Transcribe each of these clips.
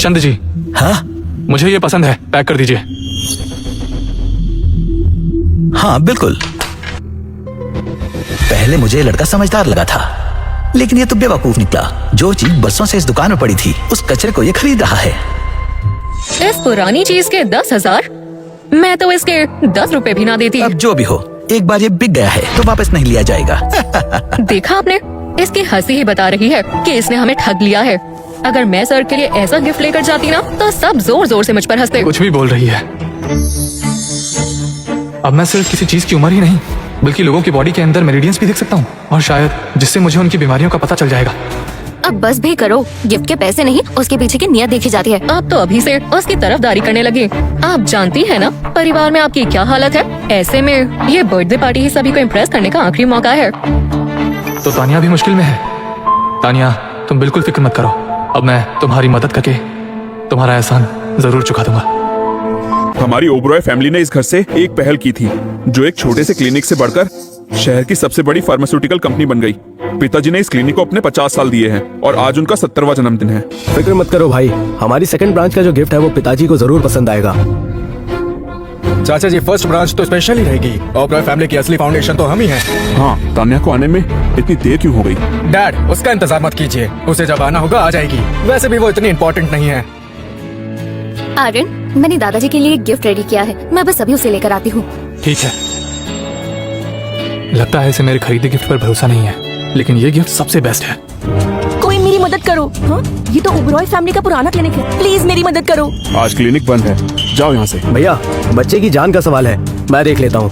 चंद जी, हाँ मुझे ये पसंद है, पैक कर दीजिए। हाँ बिल्कुल। पहले मुझे ये लड़का समझदार लगा था, लेकिन ये तो बेवकूफ निकला। जो चीज बरसों से इस दुकान में पड़ी थी, उस कचरे को ये खरीद रहा है। इस पुरानी चीज के 10,000? मैं तो इसके 10 रुपए भी ना देती। अब जो भी हो, एक बार ये बिक गया है तो वापस नहीं लिया जाएगा। देखा आपने, इसकी हंसी ही बता रही है कि इसने हमें ठग लिया है। अगर मैं सर के लिए ऐसा गिफ्ट लेकर जाती ना, तो सब जोर जोर से मुझ पर हंसते। कुछ भी बोल रही है। अब मैं सिर्फ किसी चीज की उम्र ही नहीं, बल्कि लोगों की बॉडी के अंदर मेरिडियंस भी देख सकता हूँ, और शायद जिससे मुझे उनकी बीमारियों का पता चल जाएगा। अब बस भी करो, गिफ्ट के पैसे नहीं, उसके पीछे की नियत देखी जाती है। आप तो अभी से उसकी तरफदारी करने लगी। आप जानती है ना परिवार में आपकी क्या हालत है। ऐसे में ये बर्थडे पार्टी ही सभी को इम्प्रेस करने का आखिरी मौका है। तो तानिया भी मुश्किल में है। तानिया, तुम बिल्कुल फिक्र मत करो, अब मैं तुम्हारी मदद करके तुम्हारा एहसान जरूर चुका दूंगा। हमारी ओबरॉय फैमिली ने इस घर से एक पहल की थी, जो एक छोटे से क्लिनिक से बढ़कर शहर की सबसे बड़ी फार्मास्यूटिकल कंपनी बन गई। पिताजी ने इस क्लिनिक को अपने 50 साल दिए हैं और आज उनका 70वां जन्मदिन है। फिक्र मत करो भाई, हमारी सेकंड ब्रांच का जो गिफ्ट है वो पिताजी को जरूर पसंद आएगा। चाचा जी, फर्स्ट ब्रांच तो स्पेशल ही रहेगी। ओबरॉय फैमिली की असली फाउंडेशन तो हम ही हैं। हाँ, तान्या को आने में इतनी देर क्यों हो गई? डैड, उसका इंतजार मत कीजिए, उसे जब आना होगा आ जाएगी। वैसे भी वो इतनी इम्पोर्टेंट नहीं है। आर्यन, मैंने दादाजी के लिए गिफ्ट रेडी किया है, मैं बस अभी उसे लेकर आती हूँ। ठीक है। लगता है इसे मेरे खरीदे गिफ्ट पर भरोसा नहीं है, लेकिन ये गिफ्ट सबसे बेस्ट है। कोई मेरी मदद करो। हाँ? ये तो ओबरॉय फैमिली का पुराना क्लिनिक है, प्लीज मेरी मदद करो। आज क्लिनिक बंद है, जाओ यहाँ से। भैया, बच्चे की जान का सवाल है, मैं देख लेता हूँ।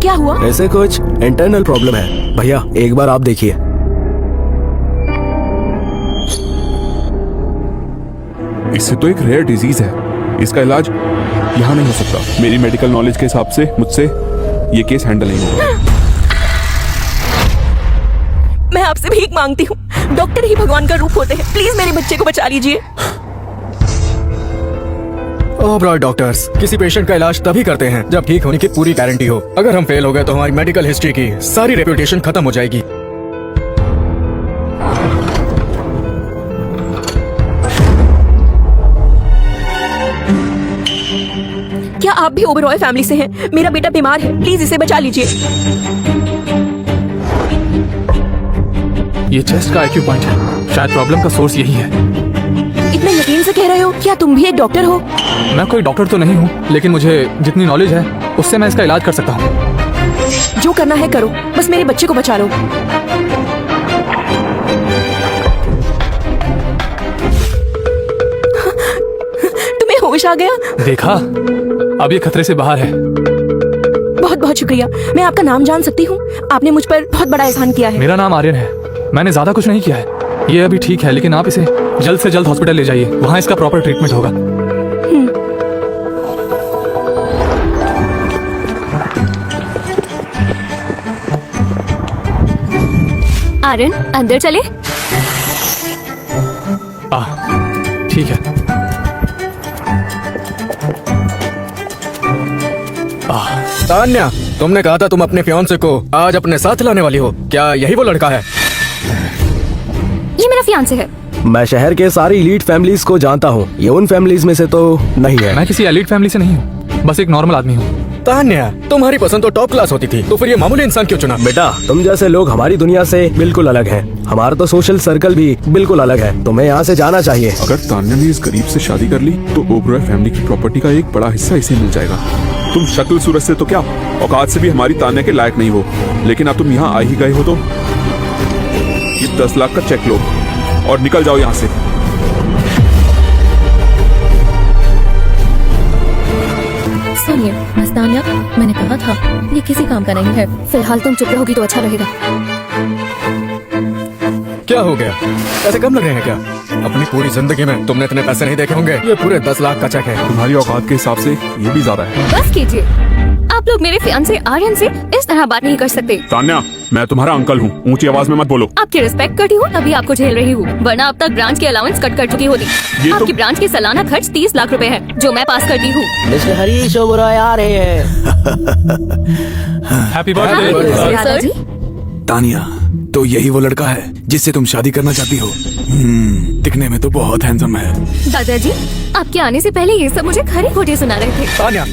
क्या हुआ? ऐसे कुछ इंटरनल प्रॉब्लम है भैया, एक बार आप देखिए। इससे तो एक रेयर डिजीज है, इसका इलाज यहाँ नहीं हो सकता। मेरी मेडिकल नॉलेज के हिसाब से मुझसे ये केस हैंडल नहीं होगा। मैं आपसे भीख मांगती हूँ, डॉक्टर ही भगवान का रूप होते हैं, प्लीज मेरे बच्चे को बचा लीजिए। ओबरॉय डॉक्टर्स किसी पेशेंट का इलाज तभी करते हैं जब ठीक होने की पूरी गारंटी हो। अगर हम फेल हो गए तो हमारी मेडिकल हिस्ट्री की सारी रेपुटेशन खत्म हो जाएगी। क्या आप भी ओबरॉय फैमिली से हैं? मेरा बेटा बीमार है, प्लीज इसे बचा लीजिए। ये चेस्ट का आईक्यू पॉइंट है, शायद प्रॉब्लम का सोर्स यही है। इतना यकीन से कह रहे हो? क्या तुम भी एक डॉक्टर हो? मैं कोई डॉक्टर तो नहीं हूँ, लेकिन मुझे जितनी नॉलेज है उससे मैं इसका इलाज कर सकता हूँ। जो करना है करो, बस मेरे बच्चे को बचा लो। तुम्हें होश आ गया? देखा, अब ये खतरे से बाहर है। बहुत बहुत शुक्रिया। मैं आपका नाम जान सकती हूँ? आपने मुझ पर बहुत बड़ा एहसान किया है। मेरा नाम आर्यन है, मैंने ज्यादा कुछ नहीं किया है। ये अभी ठीक है, लेकिन आप इसे जल्द से जल्द हॉस्पिटल ले जाइए, वहाँ इसका प्रॉपर ट्रीटमेंट होगा। आर्यन, अंदर चले। ठीक है। तान्या, तुमने कहा था तुम अपने फियांसे को आज अपने साथ लाने वाली हो, क्या यही वो लड़का है? ये मेरा फियांसे है। मैं शहर के सारी एलीट फैमिलीज को जानता हूँ, ये उन फैमिलीज में से तो नहीं है। मैं किसी एलीट फैमिली से नहीं हूँ, बस एक नॉर्मल आदमी हूँ। तान्या, तुम्हारी पसंद तो टॉप क्लास होती थी, तो फिर ये मामूली इंसान क्यों चुना? बेटा, तुम जैसे लोग हमारी दुनिया से बिल्कुल अलग हैं। हमारा तो सोशल सर्कल भी बिल्कुल अलग है, तुम्हें यहाँ से जाना चाहिए। अगर तान्या ने इस गरीब से शादी कर ली तो ओबरॉय फैमिली की प्रॉपर्टी का एक बड़ा हिस्सा इसे मिल जाएगा। तुम शक्ल सूरत से तो क्या, औकात से भी हमारी तान्या के लायक नहीं हो, लेकिन अब तुम यहाँ आ ही गए हो तो ये 10 लाख का चेक लो और निकल जाओ यहाँ से। सुनिए मस्तानिया, मैंने कहा था ये किसी काम का नहीं है। फिलहाल तुम चुप रहोगी तो अच्छा रहेगा। क्या हो गया? ऐसे कम लग रहे हैं क्या? अपनी पूरी जिंदगी में तुमने इतने पैसे नहीं देखे होंगे, ये पूरे 10 लाख का चेक है। तुम्हारी औकात के हिसाब से ये भी ज्यादा है। बस कीजिए, आप लोग मेरे फियांसे आर्यन से इस तरह बात नहीं कर सकते। तान्या, मैं तुम्हारा अंकल हूँ, ऊंची आवाज में मत बोलो। आपकी रिस्पेक्ट करती हूँ तभी आपको झेल रही हूँ, वरना अब तक ब्रांच की अलाउंस कट कर चुकी होती। आपकी ब्रांच की सालाना खर्च 30 लाख रुपए है, जो मैं पास करती हूँ। मिस्टर हरीश ओबरॉय आ रहे हैं। हैप्पी बर्थडे दादाजी। तानिया, तो यही वो लड़का है जिससे तुम शादी करना चाहती हो? दिखने में तो बहुत हैंडसम है। दादाजी, आपके आने से पहले ये सब मुझे खरी खोटी सुना रहे थे। तानिया,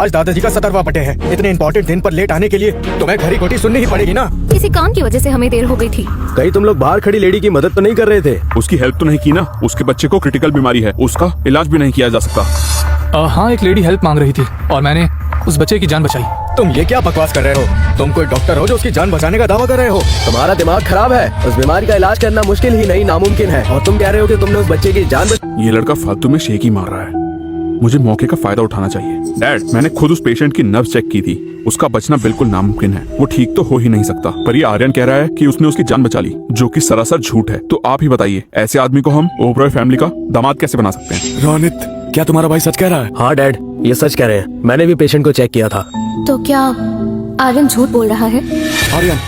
आज दादाजी का 17वां बर्थडे है। इतने इंपॉर्टेंट दिन पर लेट आने के लिए तुम्हें खरी खोटी सुननी ही पड़ेगी ना। किसी काम की वजह से हमें देर हो गई थी। कहीं तुम लोग बाहर खड़ी लेडी की मदद तो नहीं कर रहे थे? उसकी हेल्प तो नहीं की ना। उसके बच्चे को क्रिटिकल बीमारी है, उसका इलाज भी नहीं किया जा सकता। हाँ, एक लेडी हेल्प मांग रही थी और मैंने उस बच्चे की जान बचाई। तुम ये क्या बकवास कर रहे हो? तुम कोई डॉक्टर हो जो उसकी जान बचाने का दावा कर रहे हो? तुम्हारा दिमाग खराब है। उस बीमारी का इलाज करना मुश्किल ही नहीं, नामुमकिन है। और तुम कह रहे हो कि तुमने उस बच्चे की जान ये लड़का फालतू में शेक ही मार रहा है। मुझे मौके का फायदा उठाना चाहिए। डैड, मैंने खुद उस पेशेंट की नर्व चेक की थी। उसका बचना बिल्कुल नामुमकिन है। वो ठीक तो हो ही नहीं सकता। पर ये आर्यन कह रहा है कि उसने उसकी जान बचा ली, जो कि सरासर झूठ है। तो आप ही बताइए, ऐसे आदमी को हम ओबरॉय फैमिली का दामाद कैसे बना सकते हैं? रोनित, क्या तुम्हारा भाई सच कह रहा है? हाँ डैड, ये सच कह रहे हैं। मैंने भी पेशेंट को चेक किया था। तो क्या आर्यन झूठ बोल रहा है? आर्यन,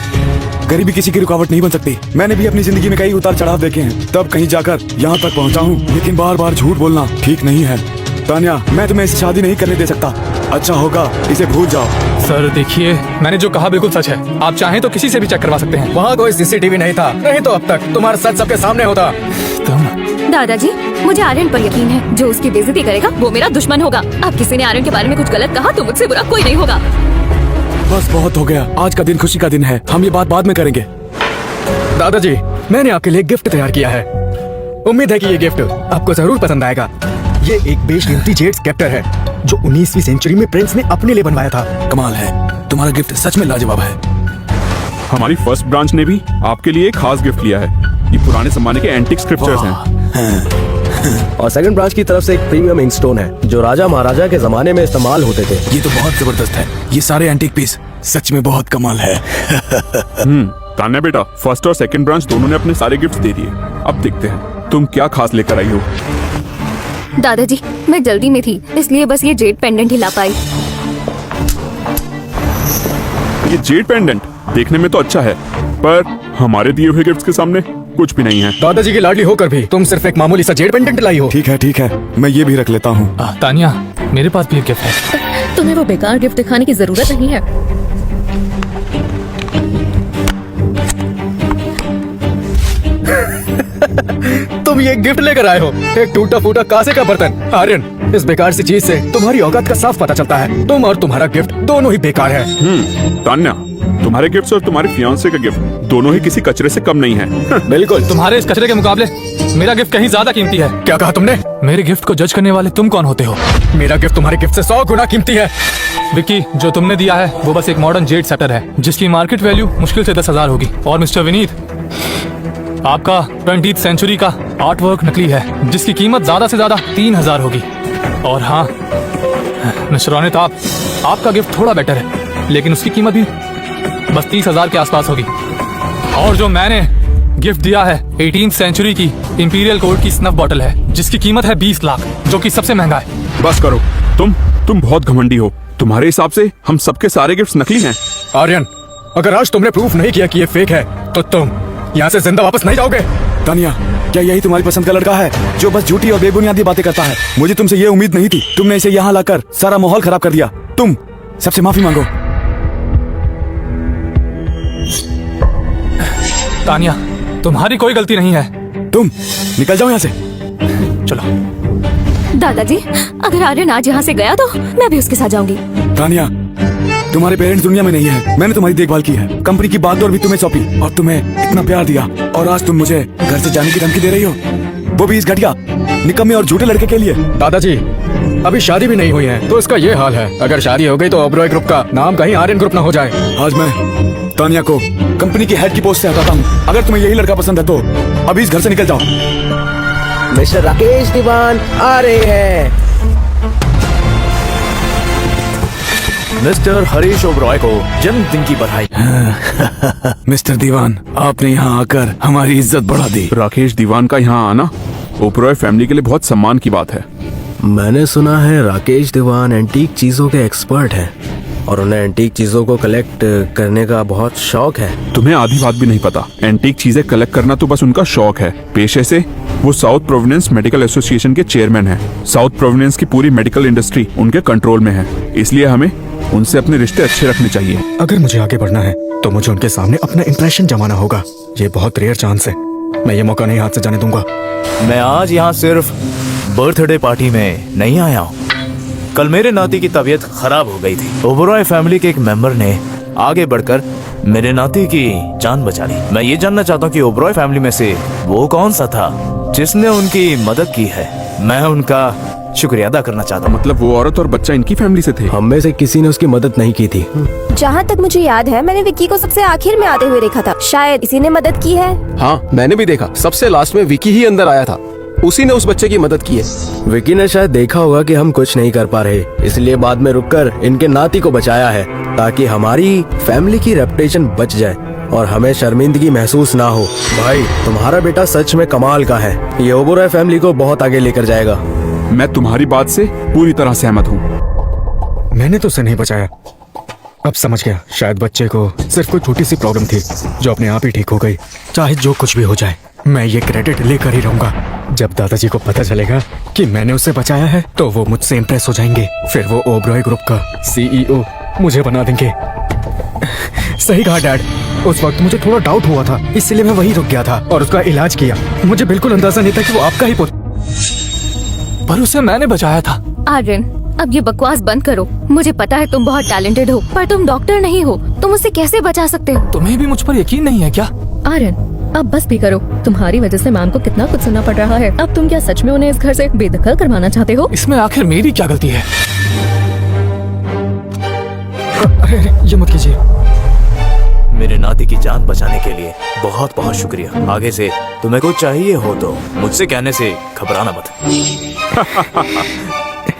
गरीबी किसी की रुकावट नहीं बन सकती। मैंने भी अपनी जिंदगी में कई उतार चढ़ाव देखे हैं, तब कहीं जाकर यहाँ तक पहुँचा हूँ। लेकिन बार बार झूठ बोलना ठीक नहीं है। तानिया, मैं तुम्हें इससे शादी नहीं करने दे सकता। अच्छा होगा इसे भूल जाओ। सर देखिए, मैंने जो कहा बिल्कुल सच है। आप चाहें तो किसी से भी चेक करवा सकते हैं। वहाँ कोई सीसीटीवी नहीं था, नहीं तो अब तक तुम्हारा सच सबके सामने होता। दादाजी, मुझे आर्यन पर यकीन है। जो उसकी बेइज्जती करेगा वो मेरा दुश्मन होगा। अब किसी ने आर्यन के बारे में कुछ गलत कहा तो मुझसे बुरा कोई नहीं होगा। बस बहुत हो गया। आज का दिन खुशी का दिन है। हम ये बात बाद में करेंगे। दादाजी, मैंने आपके लिए गिफ्ट तैयार किया है। उम्मीद है कि ये गिफ्ट आपको जरूर पसंद आएगा। ये एक बेशकीमती जेड स्केप्टर है जो 19वीं सेंचुरी में प्रिंस ने अपने लिए बनवाया था। कमाल है, तुम्हारा गिफ्ट सच में लाजवाब है। हमारी फर्स्ट ब्रांच ने भी आपके लिए एक खास गिफ्ट लिया है। ये पुराने जमाने के एंटिक स्क्रिप्चर्स हैं। और सेकंड ब्रांच की तरफ से एक प्रीमियम इंक स्टोन है जो राजा महाराजा के जमाने में इस्तेमाल होते थे। ये तो बहुत जबरदस्त है। ये सारे एंटीक पीस सच में बहुत कमाल है। तान्या बेटा, फर्स्ट और सेकंड ब्रांच दोनों ने अपने सारे गिफ्ट दे दिए। अब देखते हैं तुम क्या खास लेकर आई हो। दादाजी, मैं जल्दी में थी, इसलिए बस ये जेड पेंडेंट ही ला पाई। ये जेड पेंडेंट देखने में तो अच्छा है, पर हमारे दिए हुए गिफ्ट्स के सामने कुछ भी नहीं है। दादाजी की लाडली होकर भी तुम सिर्फ एक मामूली सा जेड पेंडेंट लाई हो। ठीक है, मैं ये भी रख लेता हूँ। तानिया, मेरे पास भी एक गिफ्ट है। तुम्हें वो बेकार गिफ्ट दिखाने की जरूरत नहीं है। तुम ये गिफ्ट लेकर आए हो, एक टूटा फूटा कांसे का बर्तन। आर्यन, इस बेकार सी चीज से तुम्हारी औकात का साफ पता चलता है। तुम और तुम्हारा गिफ्ट दोनों ही बेकार है। तान्या, तुम्हारे गिफ्ट्स और तुम्हारे फियांसे का गिफ्ट दोनों ही किसी कचरे से कम नहीं है। बिल्कुल, तुम्हारे इस कचरे के मुकाबले मेरा गिफ्ट कहीं ज्यादा कीमती है। क्या कहा तुमने? मेरे गिफ्ट को जज करने वाले तुम कौन होते हो? मेरा गिफ्ट तुम्हारे गिफ्ट से 100 गुना कीमती है। विक्की, जो तुमने दिया है वो बस एक मॉडर्न जेड सेटर है जिसकी मार्केट वैल्यू मुश्किल से 10,000 होगी। और मिस्टर विनीत, आपका 20th सेंचुरी का आर्ट वर्क नकली है जिसकी कीमत ज्यादा से ज्यादा 3,000 होगी। और हाँ मिस्टर रोनित, आपका गिफ्ट थोड़ा बेटर है लेकिन उसकी कीमत भी बस 30,000 के आसपास होगी। और जो मैंने गिफ्ट दिया है 18th सेंचुरी की इंपीरियल कोर्ट की स्नफ बॉटल है जिसकी कीमत है 20 लाख, जो कि सबसे महंगा है। बस करो, तुम बहुत घमंडी हो। तुम्हारे हिसाब से हम सबके सारे गिफ्ट्स नकली हैं। आर्यन, अगर आज तुमने प्रूफ नहीं किया कि ये फेक है तो तुम यहाँ से जिंदा वापस नहीं जाओगे। तानिया, क्या यही तुम्हारी पसंद का लड़का है जो बस झूठी और बेबुनियादी बातें करता है? मुझे तुमसे ये उम्मीद नहीं थी। तुमने इसे यहाँ लाकर सारा माहौल खराब कर दिया। तुम सबसे माफी मांगो। तानिया, तुम्हारी कोई गलती नहीं है। तुम निकल जाओ यहाँ से। चलो। दादाजी, अगर आर्यन आज यहाँ से गया तो मैं भी उसके साथ जाऊंगी। तानिया, तुम्हारे पेरेंट्स दुनिया में नहीं है। मैंने तुम्हारी देखभाल की है, कंपनी की बागडोर भी तुम्हें सौंपी और तुम्हें इतना प्यार दिया, और आज तुम मुझे घर से जाने की धमकी दे रही हो, वो भी इस घटिया, निकम्मे और झूठे लड़के के लिए। दादाजी, अभी शादी भी नहीं हुई है तो इसका ये हाल है। अगर शादी हो गई तो ओबरॉय ग्रुप का नाम कहीं आर्यन ग्रुप ना हो जाए। आज मैं तानिया को कंपनी की हेड की पोस्ट से हटाता हूँ। अगर तुम्हें यही लड़का पसंद है तो अभी इस घर से निकल जाओ। मिस्टर राकेश दीवान आ रहे हैं। मिस्टर हरीश ओबरॉय को जन्मदिन की बधाई। मिस्टर दीवान, आपने यहाँ आकर हमारी इज्जत बढ़ा दी। राकेश दीवान का यहाँ आना ओबरॉय फैमिली के लिए बहुत सम्मान की बात है। मैंने सुना है राकेश दीवान एंटीक चीजों के एक्सपर्ट हैं और उन्हें एंटीक चीजों को कलेक्ट करने का बहुत शौक है। तुम्हें आधी बात भी नहीं पता। एंटीक चीजें कलेक्ट करना तो बस उनका शौक है। पेशे से वो साउथ प्रोविडेंस मेडिकल एसोसिएशन के चेयरमैन हैं। साउथ प्रोविडेंस की पूरी मेडिकल इंडस्ट्री उनके कंट्रोल में है, इसलिए हमें उनसे अपने रिश्ते अच्छे रखने चाहिए। अगर मुझे आगे बढ़ना है तो मुझे उनके सामने अपना इंप्रेशन जमाना होगा। ये बहुत रेयर चांस है, मैं ये मौका नहीं हाथ से जाने दूंगा। मैं आज यहाँ सिर्फ बर्थडे पार्टी में नहीं आया हूँ। कल मेरे नाती की तबीयत खराब हो गई थी। ओबरॉय फैमिली के एक मेंबर ने आगे बढ़कर मेरे नाती की जान बचा ली। मैं ये जानना चाहता हूँ कि ओबरॉय फैमिली में से वो कौन सा था जिसने उनकी मदद की है। मैं उनका शुक्रिया अदा करना चाहता हूँ। मतलब वो औरत और बच्चा इनकी फैमिली से थे? हम में से किसी ने उसकी मदद नहीं की थी। जहाँ तक मुझे याद है मैंने विक्की को सबसे आखिर में आते हुए देखा था, शायद इसी ने मदद की है। हाँ मैंने भी देखा, सबसे लास्ट में विकी ही अंदर आया था, उसी ने उस बच्चे की मदद की है। विकी ने शायद देखा होगा कि हम कुछ नहीं कर पा रहे, इसलिए बाद में रुककर इनके नाती को बचाया है ताकि हमारी फैमिली की रेपुटेशन बच जाए और हमें शर्मिंदगी महसूस ना हो। भाई तुम्हारा बेटा सच में कमाल का है, ये ओबरॉय फैमिली को बहुत आगे लेकर जाएगा। मैं तुम्हारी बात से पूरी तरह सहमत हूँ। मैंने तो उसे नहीं बचाया, अब समझ गया, शायद बच्चे को सिर्फ कोई छोटी सी प्रॉब्लम थी जो अपने आप ही ठीक हो गई। चाहे जो कुछ भी हो जाए मैं ये क्रेडिट लेकर ही रहूंगा। जब दादाजी को पता चलेगा कि मैंने उसे बचाया है तो वो मुझसे इम्प्रेस हो जाएंगे, फिर वो ओबरॉय ग्रुप का CEO मुझे बना देंगे। सही कहा डैड, उस वक्त मुझे थोड़ा डाउट हुआ था, इसलिए मैं वहीं रुक गया था और उसका इलाज किया। मुझे बिल्कुल अंदाजा नहीं था कि वो आपका ही पर उसे मैंने बचाया था। आर्यन, अब ये बकवास बंद करो। मुझे पता है तुम बहुत टैलेंटेड हो, पर तुम डॉक्टर नहीं हो। तुम उसे कैसे बचा सकते हो? तुम्हें भी मुझ पर यकीन नहीं है क्या? आर्यन, अब बस भी करो। तुम्हारी वजह से मैम को कितना कुछ सुनना पड़ रहा है। अब तुम क्या सच में उन्हें इस घर से बेदखल करवाना चाहते हो? इसमें आखिर मेरी क्या गलती है? अरे ये मत कीजिए। मेरे नाती की जान बचाने के लिए बहुत बहुत शुक्रिया। आगे से तुम्हें कुछ चाहिए हो तो मुझसे कहने से घबराना मत।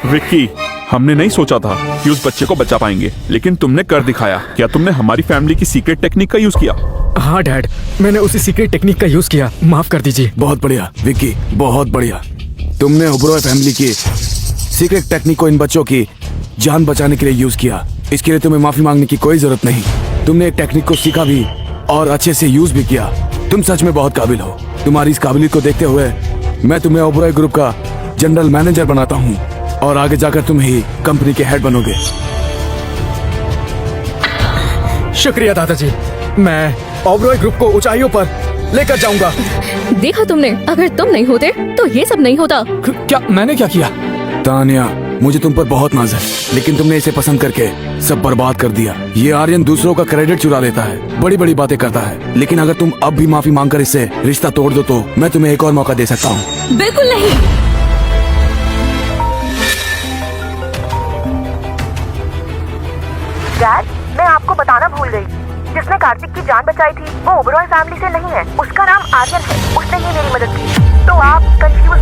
विक्की, हमने नहीं सोचा था कि उस बच्चे को बचा पाएंगे, लेकिन तुमने कर दिखाया। क्या तुमने हमारी फैमिली की सीक्रेट टेक्निक का यूज किया? हाँ डैड, मैंने उसी सीक्रेट टेक्निक का यूज किया, माफ कर दीजिए। बहुत बढ़िया विक्की, बहुत बढ़िया। तुमने ओबरॉय फैमिली की सीक्रेट टेक्निक को इन बच्चों की जान बचाने के लिए यूज किया। इसके लिए तुम्हें माफी मांगने की कोई जरूरत नहीं। तुमने एक टेक्निक को सीखा भी और अच्छे से यूज भी किया। तुम सच में बहुत काबिल हो। तुम्हारी इस काबिलियत को देखते हुए मैं तुम्हें ओबरॉय ग्रुप का जनरल मैनेजर बनाता हूँ और आगे जाकर तुम ही कंपनी के हेड बनोगे। शुक्रिया दादाजी, मैं ओबरॉय ग्रुप को ऊंचाइयों पर लेकर जाऊंगा। देखा तुमने, अगर तुम नहीं होते तो ये सब नहीं होता। क्या मैंने क्या किया? तानिया, मुझे तुम पर बहुत नाज है, लेकिन तुमने इसे पसंद करके सब बर्बाद कर दिया। ये आर्यन दूसरों का क्रेडिट चुरा लेता है, बड़ी बड़ी बातें करता है, लेकिन अगर तुम अब भी माफी मांगकर इससे रिश्ता तोड़ दो तो मैं तुम्हें एक और मौका दे सकता हूँ। बिल्कुल नहीं। डैड, मैं आपको बताना भूल गई, जिसने कार्तिक की जान बचाई थी वो ओबरॉय फैमिली से नहीं है। उसका नाम आर्यन है, उसने ही मेरी मदद की। तो आप कंफ्यूज